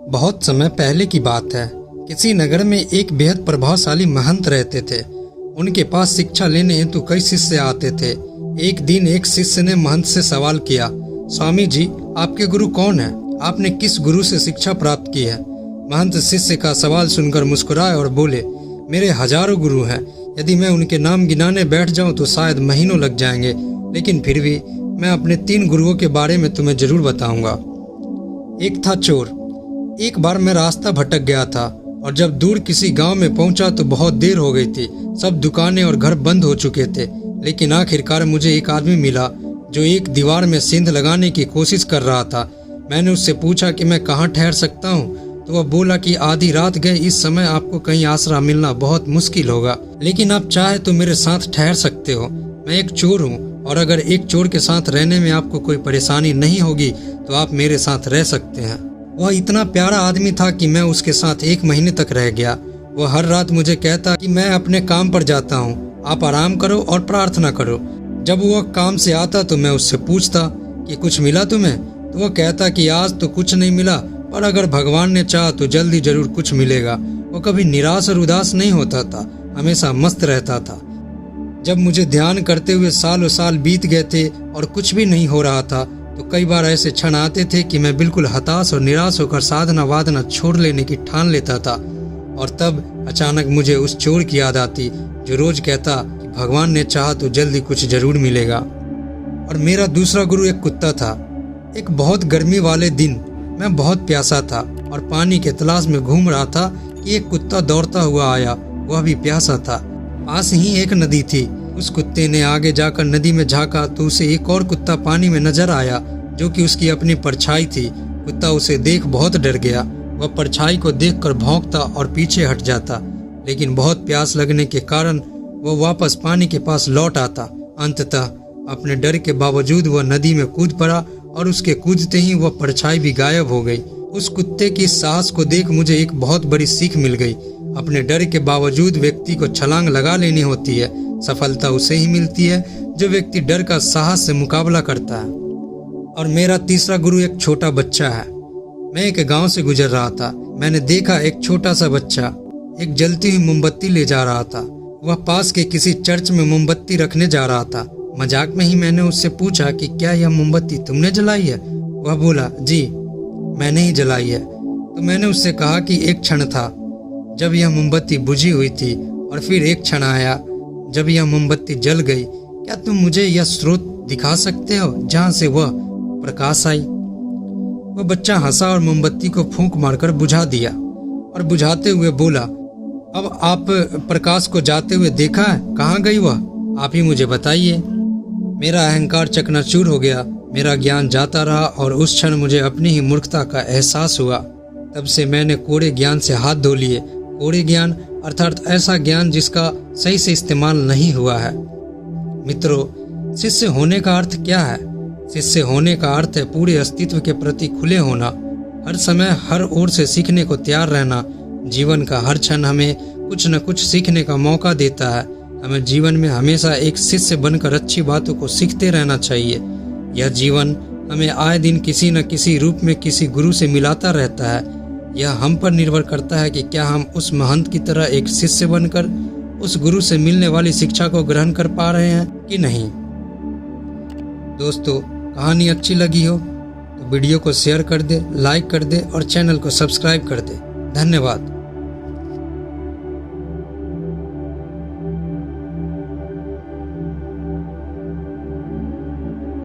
बहुत समय पहले की बात है। किसी नगर में एक बेहद प्रभावशाली महंत रहते थे। उनके पास शिक्षा लेने हेतु कई शिष्य आते थे। एक दिन एक शिष्य ने महंत से सवाल किया, स्वामी जी, आपके गुरु कौन है? आपने किस गुरु से शिक्षा प्राप्त की है? महंत शिष्य का सवाल सुनकर मुस्कुराए और बोले, मेरे हजारों गुरु हैं। यदि मैं उनके नाम गिनाने बैठ जाऊं तो शायद महीनों लग जाएंगे, लेकिन फिर भी मैं अपने 3 गुरुओं के बारे में तुम्हें जरूर बताऊंगा। एक था चोर। एक बार मैं रास्ता भटक गया था और जब दूर किसी गांव में पहुंचा तो बहुत देर हो गई थी। सब दुकानें और घर बंद हो चुके थे, लेकिन आखिरकार मुझे एक आदमी मिला जो एक दीवार में सेंध लगाने की कोशिश कर रहा था। मैंने उससे पूछा कि मैं कहाँ ठहर सकता हूँ, तो वह बोला कि आधी रात गए इस समय आपको कहीं आसरा मिलना बहुत मुश्किल होगा, लेकिन आप चाहे तो मेरे साथ ठहर सकते हो। मैं एक चोर हूँ और अगर एक चोर के साथ रहने में आपको कोई परेशानी नहीं होगी तो आप मेरे साथ रह सकते हैं। वह इतना प्यारा आदमी था कि मैं उसके साथ 1 महीने तक रह गया। वह हर रात मुझे कहता कि मैं अपने काम पर जाता हूँ, आप आराम करो और प्रार्थना करो। जब वह काम से आता तो मैं उससे पूछता कि कुछ मिला तुम्हें, तो वह कहता कि आज तो कुछ नहीं मिला, पर अगर भगवान ने चाहा तो जल्दी जरूर कुछ मिलेगा। वह कभी निराश और उदास नहीं होता था, हमेशा मस्त रहता था। जब मुझे ध्यान करते हुए सालों साल बीत गए थे और कुछ भी नहीं हो रहा था, तो कई बार ऐसे क्षण आते थे कि मैं बिल्कुल हताश और निराश होकर साधना वादना छोड़ लेने की ठान लेता था। और तब अचानक मुझे उस चोर की याद आती जो रोज कहता कि भगवान ने चाहा तो जल्दी कुछ जरूर मिलेगा। और मेरा दूसरा गुरु एक कुत्ता था। एक बहुत गर्मी वाले दिन मैं बहुत प्यासा था और पानी के तलाश में घूम रहा था कि एक कुत्ता दौड़ता हुआ आया, वह भी प्यासा था। पास ही एक नदी थी। उस कुत्ते ने आगे जाकर नदी में झांका तो उसे एक और कुत्ता पानी में नजर आया जो कि उसकी अपनी परछाई थी। कुत्ता उसे देख बहुत डर गया। वह परछाई को देखकर भौंकता और पीछे हट जाता, लेकिन बहुत प्यास लगने के कारण वह वापस पानी के पास लौट आता। अंततः अपने डर के बावजूद वह नदी में कूद पड़ा और उसके कूदते ही वह परछाई भी गायब हो गई। उस कुत्ते की साहस को देख मुझे एक बहुत बड़ी सीख मिल गई। अपने डर के बावजूद व्यक्ति को छलांग लगा लेनी होती है। सफलता उसे ही मिलती है जो व्यक्ति डर का साहस से मुकाबला करता है। और मेरा तीसरा गुरु एक छोटा बच्चा है। मैं एक गांव से गुजर रहा था। मैंने देखा एक छोटा सा बच्चा एक जलती हुई मोमबत्ती ले जा रहा था। वह पास के किसी चर्च में मोमबत्ती रखने जा रहा था। मजाक में ही मैंने उससे पूछा कि क्या यह मोमबत्ती तुमने जलाई है? वह बोला, जी मैंने ही जलाई है। तो मैंने उससे कहा कि एक क्षण था जब यह मोमबत्ती बुझी हुई थी और फिर एक क्षण आया जब यह मोमबत्ती जल गई। क्या तुम मुझे यह स्रोत दिखा सकते हो जहां से वह प्रकाश आई? वह बच्चा हंसा और मोमबत्ती को फूंक मारकर बुझा दिया और बुझाते हुए बोला, अब आप प्रकाश को जाते हुए देखा है, कहाँ गई वह? आप ही मुझे बताइए। मेरा अहंकार चकनाचूर हो गया। मेरा ज्ञान जाता रहा और उस क्षण मुझे अपनी ही मूर्खता का एहसास हुआ। तब से मैंने कोरे ज्ञान से हाथ धो लिए। कोरे ज्ञान अर्थात ऐसा ज्ञान जिसका सही से इस्तेमाल नहीं हुआ है। मित्रों, शिष्य होने का अर्थ क्या है? शिष्य होने का अर्थ है पूरे अस्तित्व के प्रति खुले होना, हर समय हर ओर से सीखने को तैयार रहना। जीवन का हर क्षण हमें कुछ न कुछ सीखने का मौका देता है। हमें जीवन में हमेशा एक शिष्य बनकर अच्छी बातों को सीखते रहना चाहिए। यह जीवन हमें आए दिन किसी न किसी रूप में किसी गुरु से मिलाता रहता है। यह हम पर निर्भर करता है कि क्या हम उस महंत की तरह एक शिष्य बनकर उस गुरु से मिलने वाली शिक्षा को ग्रहण कर पा रहे हैं कि नहीं। दोस्तों, कहानी अच्छी लगी हो तो वीडियो को शेयर कर दे, लाइक कर दे और चैनल को सब्सक्राइब कर दे। धन्यवाद।